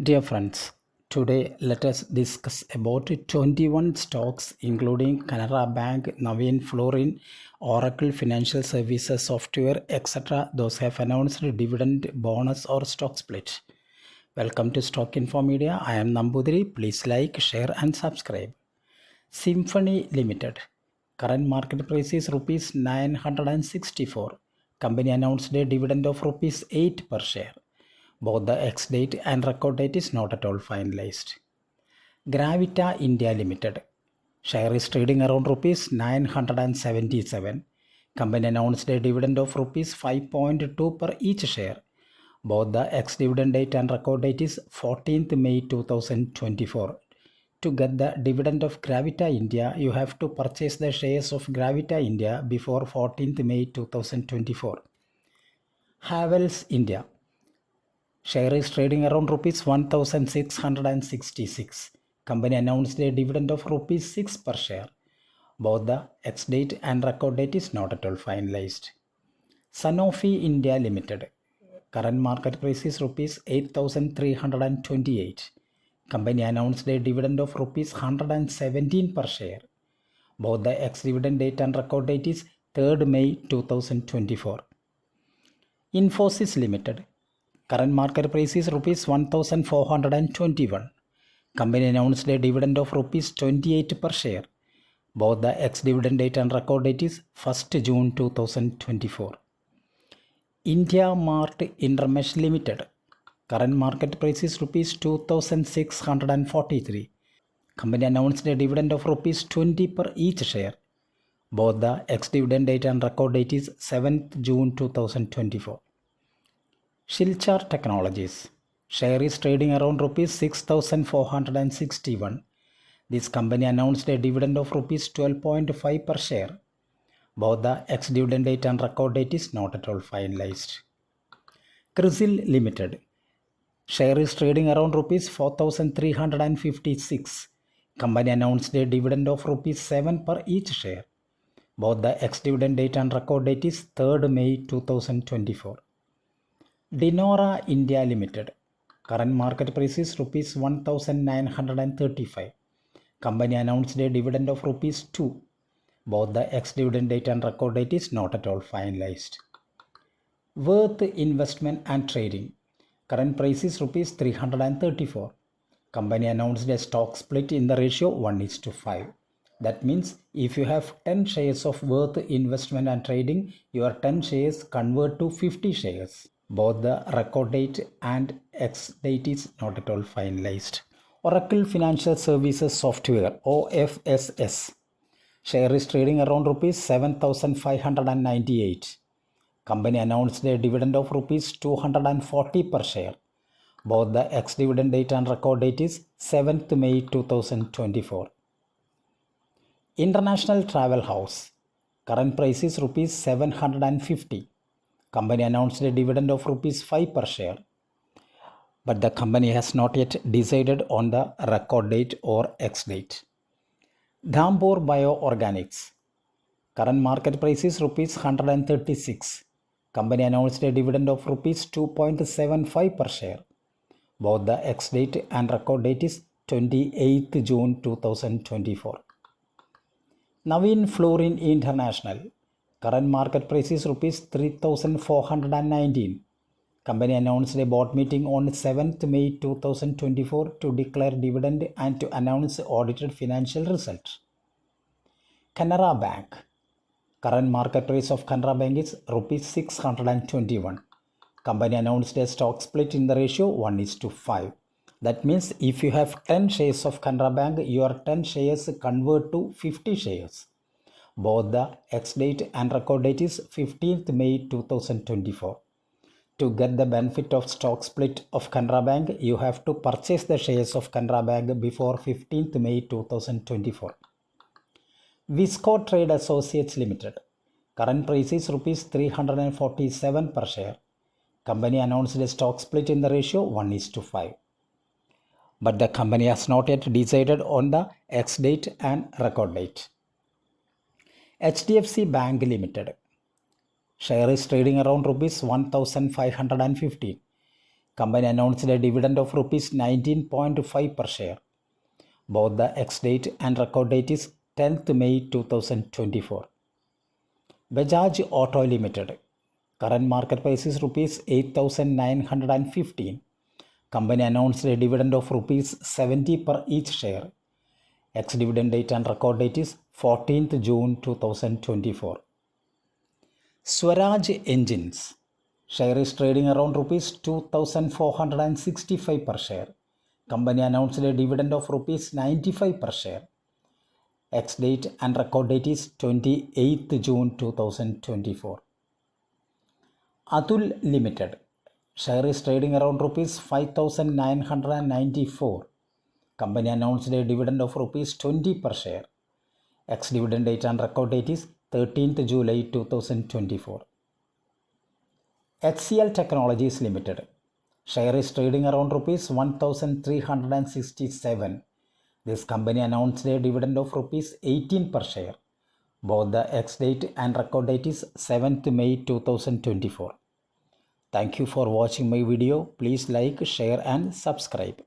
Dear friends, today let us discuss about 21 stocks including Canara Bank, Navin Florin, Oracle Financial Services Software, etc. Those have announced dividend, bonus or stock split. Welcome to Stock Info Media. I am Nambudiri. Please like, share and subscribe. Symphony Limited. Current market price is rupees 964. Company announced a dividend of rupees 8 per share. Both the ex-date and record date is not at all finalized. Gravita India Limited. Share is trading around rupees 977. Company announced a dividend of rupees 5.2 per each share. Both the ex-dividend date and record date is 14th May 2024. To get the dividend of Gravita India, you have to purchase the shares of Gravita India before 14th May 2024. Havels India. Share is trading around rupees 1666. Company announced a dividend of rupees 6 per share. Both the ex-date and record date is not at all finalized. Sanofi India Limited. Current market price is rupees 8,328. Company announced a dividend of rupees 117 per share. Both the ex-dividend date and record date is 3rd May 2024. Infosys Limited. Current market price is rupees 1,421. Company announced a dividend of rupees 28 per share. Both the ex-dividend date and record date is 1st June 2024. India Mart Intermesh Limited. Current market price is rupees 2,643. Company announced a dividend of rupees 20 per each share. Both the ex-dividend date and record date is 7th June 2024. Shilchar Technologies. Share is trading around rupees 6,461. This company announced a dividend of rupees 12.5 per share. Both the ex-dividend date and record date is not at all finalized. CRISIL Limited. Share is trading around rupees 4,356. Company announced a dividend of rupees 7 per each share. Both the ex-dividend date and record date is 3rd May 2024. Dinora India Limited. Current market price is rupees 1,935. Company announced a dividend of rupees 2. Both the ex-dividend date and record date is not at all finalized. Worth Investment and Trading. Current price is rupees 334. Company announced a stock split in the ratio 1:5. That means if you have 10 shares of Worth Investment and Trading, your 10 shares convert to 50 shares. Both the record date and ex-date is not at all finalized. Oracle Financial Services Software OFSS. Share is trading around rupees 7,598. Company announced a dividend of rupees 240 per share. Both the ex-dividend date and record date is 7th May 2024. International Travel House. Current price is rupees 750. Company announced a dividend of rupees 5 per share. But the company has not yet decided on the record date or ex-date. Dhambur Bioorganics. Current market price is rupees 136. Company announced a dividend of rupees 2.75 per share. Both the ex-date and record date is 28th June 2024. Navin Florin International. Current market price is rupees 3,419. Company announced a board meeting on 7th May 2024 to declare dividend and to announce audited financial results. Canara Bank. Current market price of Canara Bank is rupees 621. Company announced a stock split in the ratio 1:5. That means if you have 10 shares of Canara Bank, your 10 shares convert to 50 shares. Both the ex-date and record date is 15th May 2024. To get the benefit of stock split of Canara Bank, you have to purchase the shares of Canara Bank before 15th May 2024. Visco Trade Associates Limited. Current price is rupees 347 per share. Company announced a stock split in the ratio 1:5. But the company has not yet decided on the ex-date and record date. HDFC Bank Limited. Share is trading around rupees 1,515. Company announced a dividend of rupees 19.5 per share. Both the ex-date and record date is 10th May 2024. Bajaj Auto Limited. Current market price is rupees 8,915. Company announced a dividend of rupees 70 per each share. Ex-dividend date and record date is 14th June 2024. Swaraj Engines. Share is trading around rupees 2,465 per share. Company announced a dividend of rupees 95 per share. Ex-date and record date is 28th June 2024. Atul Limited. Share is trading around rupees 5,994. Company announced a dividend of rupees 20 per share. Ex-dividend date and record date is 13th July 2024. HCL Technologies Limited. Share is trading around rupees 1,367. This company announced a dividend of rupees 18 per share. Both the ex-date and record date is 7th May 2024. Thank you for watching my video. Please like, share and subscribe.